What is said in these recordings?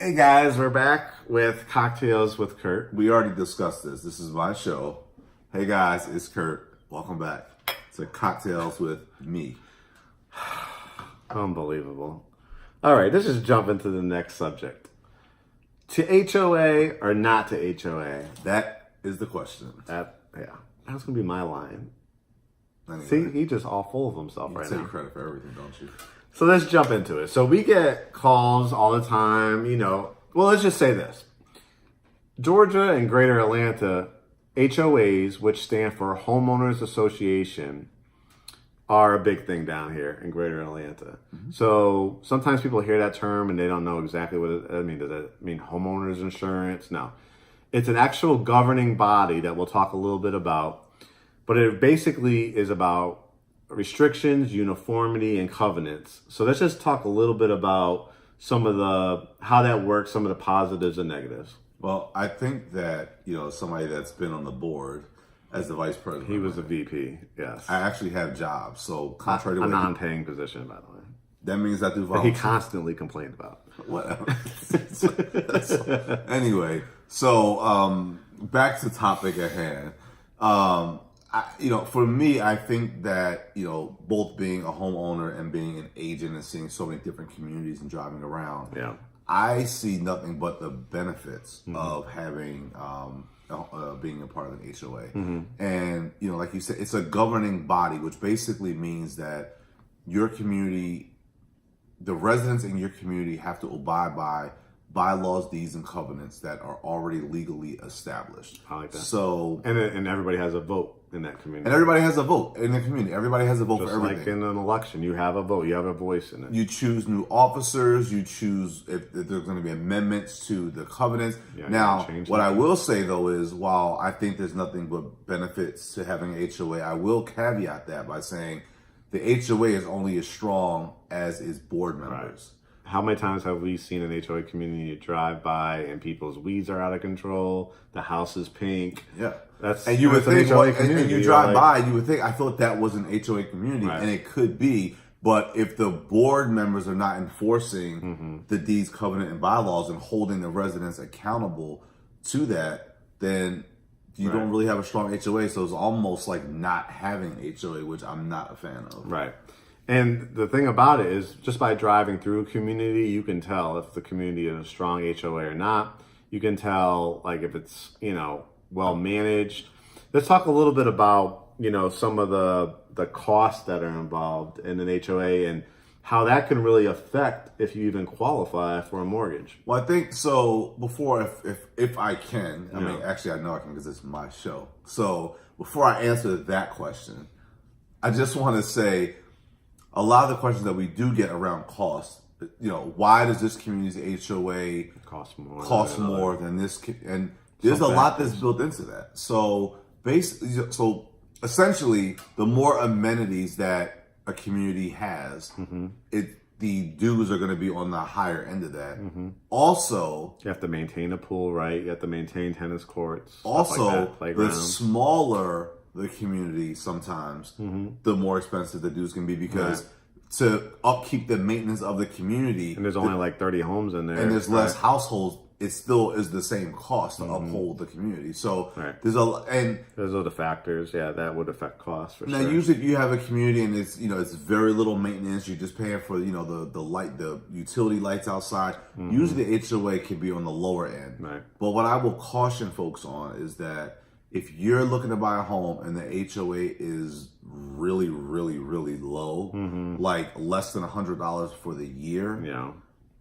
Hey guys, we're back with Cocktails with Curt. We already discussed this. This is my show. Hey guys, it's Curt. Welcome back to Cocktails with me. Unbelievable. All right, let's just jump into the next subject. To HOA or not to HOA? That is the question. That's going to be my line. Anyway, See, he just all full of himself right you now. take credit for everything, don't you? So let's jump into it. So we get calls all the time, well, let's just say this. Georgia and Greater Atlanta, HOAs, which stand for Homeowners Association, are a big thing down here in Greater Atlanta. Mm-hmm. So sometimes people hear that term and they don't know exactly what it means. Does it mean homeowners insurance? No. It's an actual governing body that we'll talk a little bit about, but it basically is about restrictions, uniformity, and covenants. So let's just talk a little bit about how that works, some of the positives and negatives. Well, I think that, somebody that's been on the board as the vice president. He was a VP, yes. I actually have jobs, so contrary to a non-paying position, by the way. That means I do volunteer. That he constantly complained about. Whatever. Anyway, so back to topic at hand. For me, I think that, both being a homeowner and being an agent and seeing so many different communities and driving around, I see nothing but the benefits of having, being a part of an HOA. Mm-hmm. And, like you said, it's a governing body, which basically means that your community, the residents in your community have to abide by bylaws, deeds, and covenants that are already legally established. I like that. So, and everybody has a vote in that community. And everybody has a vote in the community. Everybody has a vote Just for everything. like in an election, you have a vote. You have a voice in it. You choose new officers. You choose if there's going to be amendments to the covenants. Now, what I will say, though, is while I think there's nothing but benefits to having an HOA, I will caveat that by saying the HOA is only as strong as its board members. Right. How many times have we seen an HOA community drive by and people's weeds are out of control? The house is pink. Yeah. And you would think, and you drive by, you would think, I thought that was an HOA community, and it could be. But if the board members are not enforcing the deeds, covenant, and bylaws and holding the residents accountable to that, then you don't really have a strong HOA. So it's almost like not having HOA, which I'm not a fan of. Right. And the thing about it is, just by driving through a community, you can tell if the community is a strong HOA or not. You can tell, like, if it's, well managed. Let's talk a little bit about, some of the costs that are involved in an HOA and how that can really affect if you even qualify for a mortgage. Well, I think so. Before, if I can, I mean, actually, I know I can because it's my show. So before I answer that question, I just want to say, a lot of the questions that we do get around cost, why does this community's HOA cost more than this? And there's a lot that's built into that. So essentially, the more amenities that a community has, the dues are going to be on the higher end of that. Also, you have to maintain a pool, right? You have to maintain tennis courts. Also, the smaller the community, sometimes the more expensive the dues can be because to upkeep the maintenance of the community, and there's only like 30 homes in there, and there's less households, it still is the same cost to uphold the community. So there's there's other factors, that would affect costs for sure. Now, usually if you have a community and it's it's very little maintenance, you're just paying for the utility lights outside. Usually the HOA can be on the lower end. Right. But what I will caution folks on is that if you're looking to buy a home and the HOA is really, really, really low, like less than $100 for the year,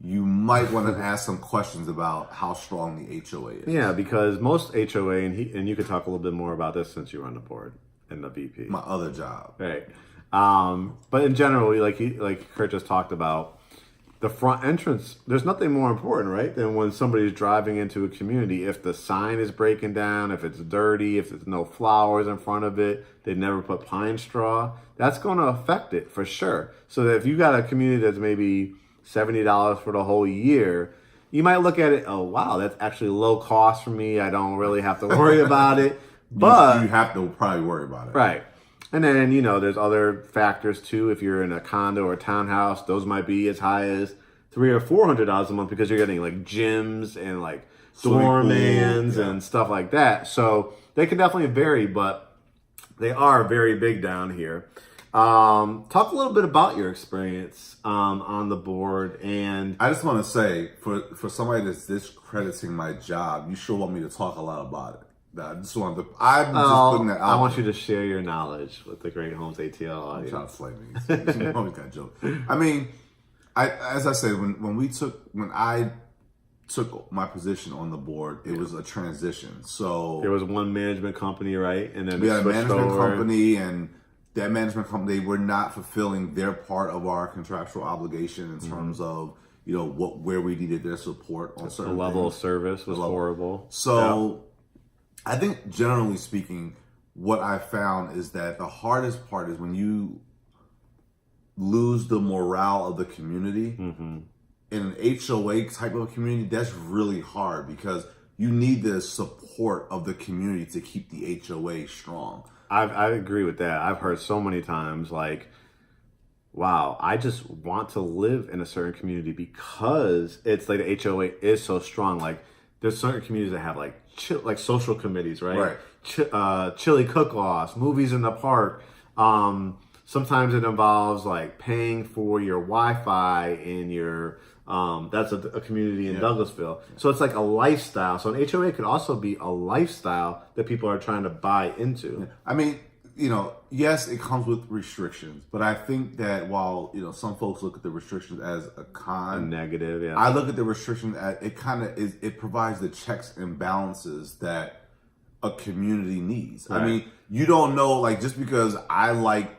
you might want to ask some questions about how strong the HOA is. Yeah, because most HOA, and you could talk a little bit more about this since you're on the board and the VP. My other job. Right. But in general, like Curt just talked about, the front entrance, there's nothing more important, right, than when somebody's driving into a community. If the sign is breaking down, if it's dirty, if there's no flowers in front of it, they never put pine straw, that's going to affect it for sure. So that if you got a community that's maybe $70 for the whole year, you might look at it, oh, wow, that's actually low cost for me. I don't really have to worry about it. But you have to probably worry about it. Right. And then, there's other factors too. If you're in a condo or a townhouse, those might be as high as $300 or $400 a month because you're getting like gyms and like Swimming pool, doormans and stuff like that. So they can definitely vary, but they are very big down here. Talk a little bit about your experience on the board. And I just want to say, for somebody that's discrediting my job, you sure want me to talk a lot about it. I'm just putting that out. I want you to share your knowledge with the Great Homes ATL audience. Trying to slay me. You always got a joke. I mean, as I said, when I took my position on the board, it was a transition. So there was one management company, right? And then we had a management company, and that management company, they were not fulfilling their part of our contractual obligation in terms of, you know, where we needed their support on certain things. The level of service was horrible. So I think generally speaking, what I found is that the hardest part is when you lose the morale of the community. In an HOA type of community, that's really hard because you need the support of the community to keep the HOA strong. I agree with that. I've heard so many times like, wow, I just want to live in a certain community because it's like the HOA is so strong. Like there's certain communities that have like social committees, right? Chili cook-offs, movies in the park. Sometimes it involves like paying for your Wi-Fi in your, that's a community in Douglasville. So it's like a lifestyle. So an HOA could also be a lifestyle that people are trying to buy into. I mean, you know, yes, it comes with restrictions, but I think that while, you know, some folks look at the restrictions as a con, a negative, I look at the restrictions as it provides the checks and balances that a community needs. Right. I mean, you don't know, like, just because I like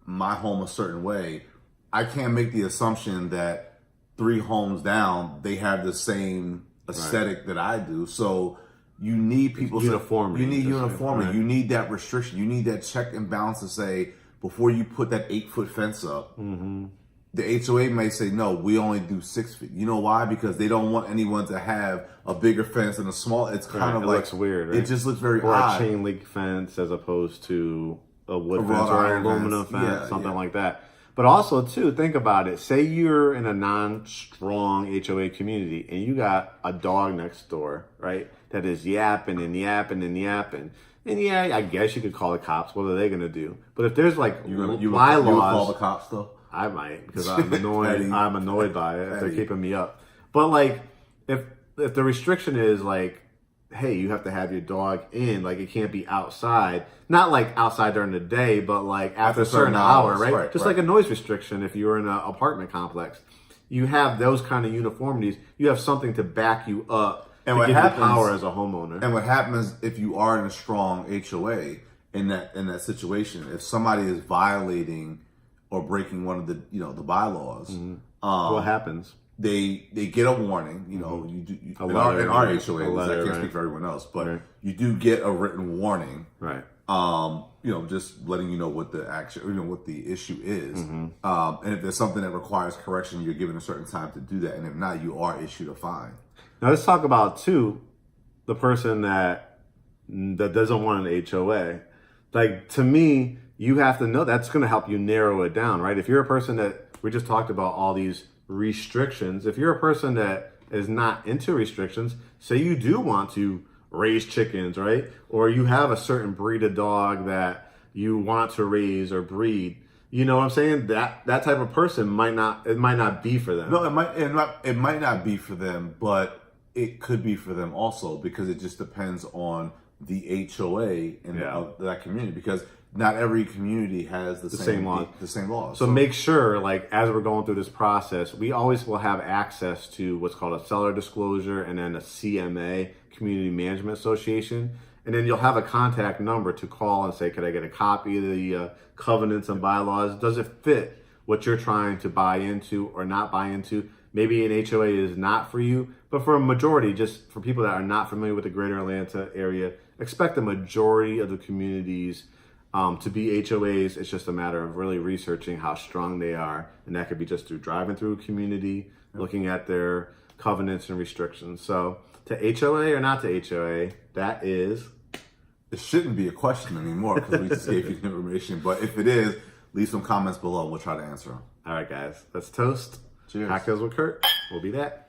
my home a certain way, I can't make the assumption that 3 homes down, they have the same aesthetic that I do. So you need people uniformity. You need uniformity. Right. You need that restriction. You need that check and balance to say, before you put that 8-foot fence up, the HOA may say, no, we only do 6 feet. You know why? Because they don't want anyone to have a bigger fence than a small. It's kind of like, looks weird, right? It just looks very odd. Or a chain link fence as opposed to a wood fence or an aluminum fence, something like that. But also, too, think about it. Say you're in a non-strong HOA community and you got a dog next door, right, that is yapping and yapping and yapping. And yeah, I guess you could call the cops. What are they going to do? But if there's like bylaws... You would call the cops, though? I might, because I'm annoyed. I'm annoyed by it if they're keeping me up. But like, if the restriction is like, hey, you have to have your dog in, like it can't be outside. Not like outside during the day, but like after a certain hour, right? Just like a noise restriction if you're in an apartment complex. You have those kind of uniformities. You have something to back you up and to give you power as a homeowner. And what happens if you are in a strong HOA in that situation, if somebody is violating or breaking one of the the bylaws, what happens? They get a warning. You know, in our HOA, I can't speak for everyone else, but you do get a written warning, right? Just letting you know what the action, what the issue is, and if there's something that requires correction, you're given a certain time to do that, and if not, you are issued a fine. Now let's talk about too the person that doesn't want an HOA. Like, to me, you have to know that's going to help you narrow it down, right? If you're a person that, we just talked about all these restrictions. If you're a person that is not into restrictions, say you do want to raise chickens, right? Or you have a certain breed of dog that you want to raise or breed. You know what I'm saying? That type of person might not be for them. No, it might not be for them, but it could be for them also, because it just depends on the HOA in that community, because not every community has the same laws. So make sure, like, as we're going through this process, we always will have access to what's called a seller disclosure and then a CMA, Community Management Association. And then you'll have a contact number to call and say, could I get a copy of the covenants and bylaws? Does it fit what you're trying to buy into or not buy into? Maybe an HOA is not for you, but for a majority, just for people that are not familiar with the greater Atlanta area, expect the majority of the communities to be HOAs. It's just a matter of really researching how strong they are. And that could be just through driving through a community, looking at their covenants and restrictions. So to HOA or not to HOA, that is... It shouldn't be a question anymore because we just gave you the information. But if it is, leave some comments below. We'll try to answer them. All right, guys. Let's toast. Cheers. Cocktails with Curt. We'll be back.